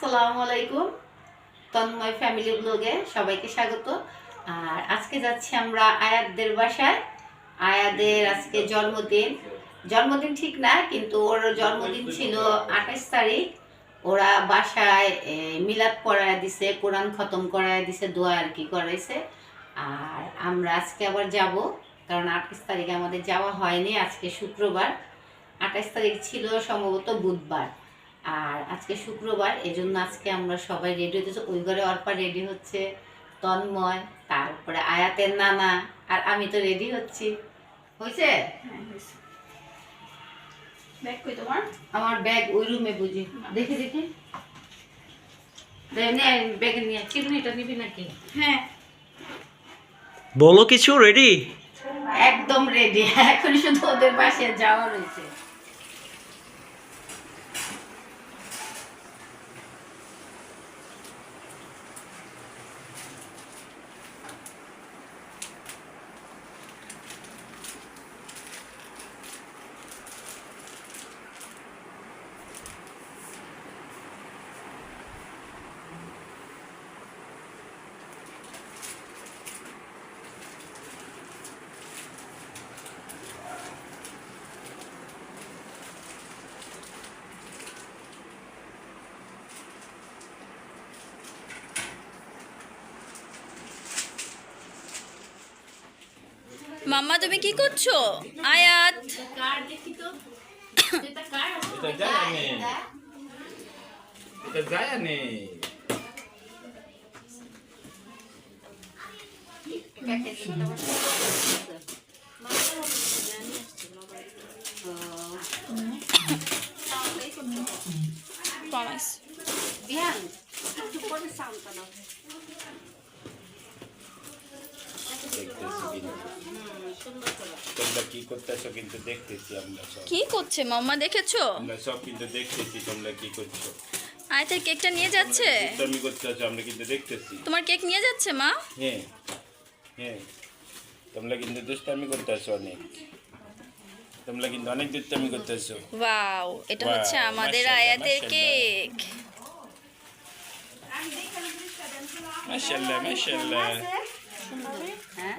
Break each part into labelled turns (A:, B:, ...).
A: আসসালামু আলাইকুম। তন্ময় ফ্যামিলি ব্লগে সবাইকে স্বাগত। আর আজকে যাচ্ছি আমরা আয়াতদের বাসায়। আয়াদের আজকে জন্মদিন ঠিক না, কিন্তু ওর জন্মদিন ছিল 28 তারিখ। ওরা বাসায় মিলাদ পড়ায় দিছে, কোরআন খতম করায় দিছে, দোয়া আর কি করাইছে। আর আমরা আজকে আবার যাব, কারণ 28 তারিখে আমাদের যাওয়া হয়নি। আজকে শুক্রবার, 28 তারিখ ছিল সম্ভবত বুধবার, আর আজকে শুক্রবার। এজন্য আজকে আমরা সবাই রেডি হতেছে। ওই ঘরে অর্পা রেডি হচ্ছে, তন্ময়, তারপরে আয়াতের নানা, আর আমি তো রেডি হচ্ছি। হয়েছে?
B: ব্যাগ কই তোমার?
A: আমার ব্যাগ ওই রুমে বুঝি। দেখি দেখি ব্যাগে নিয়ে চিরুনিটা নিবি নাকি?
B: হ্যাঁ,
C: বলো কিছু রেডি?
A: একদম রেডি। এখন শুধু ওদের বাসায় যাওয়া রয়েছে।
B: মাম্মা তুমি কি করছো? আয়াত
A: কার দেখি তো, এটা কার?
D: এটা যায় না। এটা যায় না।
B: প্রমিস।
A: বিহান একটু পরে সাউন্ডটা দাও।
D: তোমরা কি করতেছো কিন্তু দেখতেছি আমরা সব।
B: কি করছে মাম্মা, দেখেছো?
D: আমরা সব কিন্তু দেখতেছি তোমরা কি করছো।
B: আয়াতের কেকটা নিয়ে যাচ্ছে।
D: দুষ্টামি করতেছো আমরা কিন্তু দেখতেছি।
B: তোমার কেক নিয়ে যাচ্ছে মা?
D: হ্যাঁ হ্যাঁ, তোমরা কিন্তু দুষ্টামি করতেছো অনেক। তোমরা কিন্তু অনেক দুষ্টামি করতেছো।
B: ওয়াও, এটা হচ্ছে
D: Wow,
B: আমাদের
D: মাশাআল্লাহ,
B: আয়াতের
D: মাশাআল্লাহ।
B: কেক।
D: মাশাআল্লাহ মাশাআল্লাহ।
A: হ্যাঁ,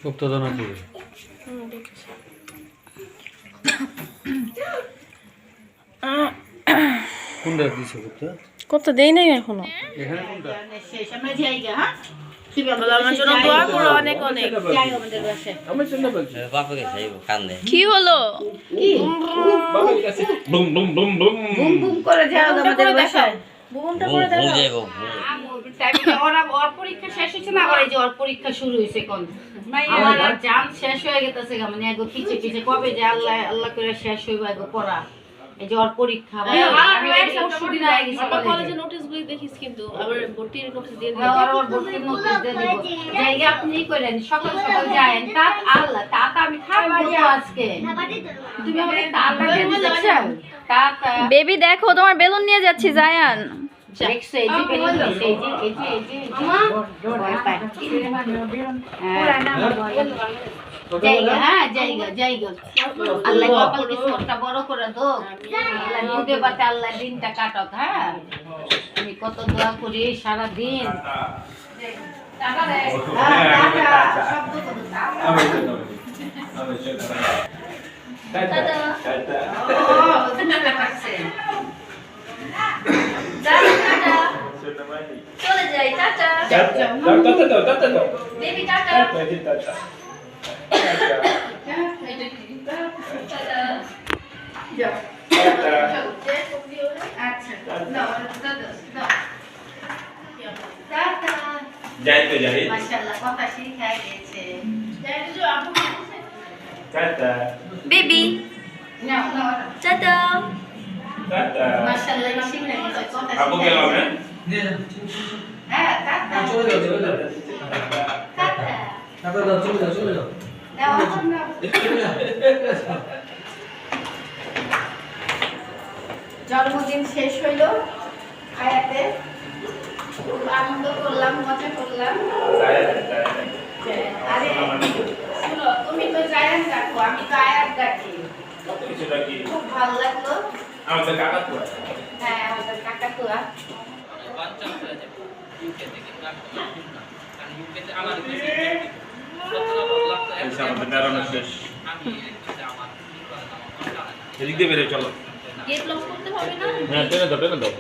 C: গুপ্তধনপুর কোনটা দিছো গুপ্ত?
E: করতে দেই নাই এখনো।
C: এখানে কোনটা?
A: শেষ আমরা জায়গা হ্যাঁ কি
E: বলো আমার জন্য দোয়া করো অনেক অনেক।
A: যাই আমাদের বাসায়
B: কি হলো?
A: কি
D: boom boom boom boom
A: boom boom করে যাও আমাদের বাসায়
E: বুবনটা করে দেখো।
A: ওর পরীক্ষা শেষ হয়েছে না, আবার এই যে ওর পরীক্ষা শুরু হয়েছে কোন আমার আর জাম শেষ হয়ে গেছে মানে এগো পিছে পিছে কবে যে আল্লাহ আল্লাহ করে শেষ হইব এগো পড়া। এই যে ওর পরীক্ষা আমি পরশুদিন আগে গেছি
E: কলেজে নোটিশগুলি দেখিস কিন্তু আবার ভর্তির নোটিশ দিয়ে দিই।
A: ওর ভর্তির নোটিশ দিয়ে দিব জায়গা আপনি করেন সকাল সকাল যায়েন তাত আল্লাহ তাত আমি খাবো তো আজকে তুমি আমাকে তাতা কেন দেখছো তাত
B: বেবি দেখো তোমার বেলুন নিয়ে যাচ্ছি জায়ান।
A: দেখছো এই যে বেলুন এই যে এই যে এই যে ভয় পায় জায়গা হ্যাঁ জায়গা জায়গা আল্লাহ কপাল কিসমতটা বড় করে দো আল্লাহ দুধে বাতে আল্লাহ দিনটা কাটক। হ্যাঁ আমি কত দোয়া করি সারা দিন টাকা দে টাকা শব্দ করো
B: চলে যাই টাটা বেবি টাটা।
D: যাইতে যাই
A: মাশাআল্লাহ কথা শিখে গেছে
D: টাটা
B: বেবি
A: নাও নাও
B: টাটা।
D: টাটা
A: মাশাআল্লাহ শিখে গেছে কথা
D: আপু গেলাম
A: হ্যাঁ টাটা টাটা দাও জন্মদিন শেষ হইল আয়াতে খুব আনন্দ করলাম মজা করলাম। আরে শুনো তুমি তো জায়ান ডাকো আমি তো আয়াত ডাকি খুব ভালো লাগলো।
D: আমাদের কাকা তো
A: হ্যাঁ আমাদের কাকাতুয়া
D: আমাদের দাঁড়ানো শেষ এদিক দিয়ে বেরো চলো
B: গেট লক করতে হবে না?
D: হ্যাঁ টেনে দাও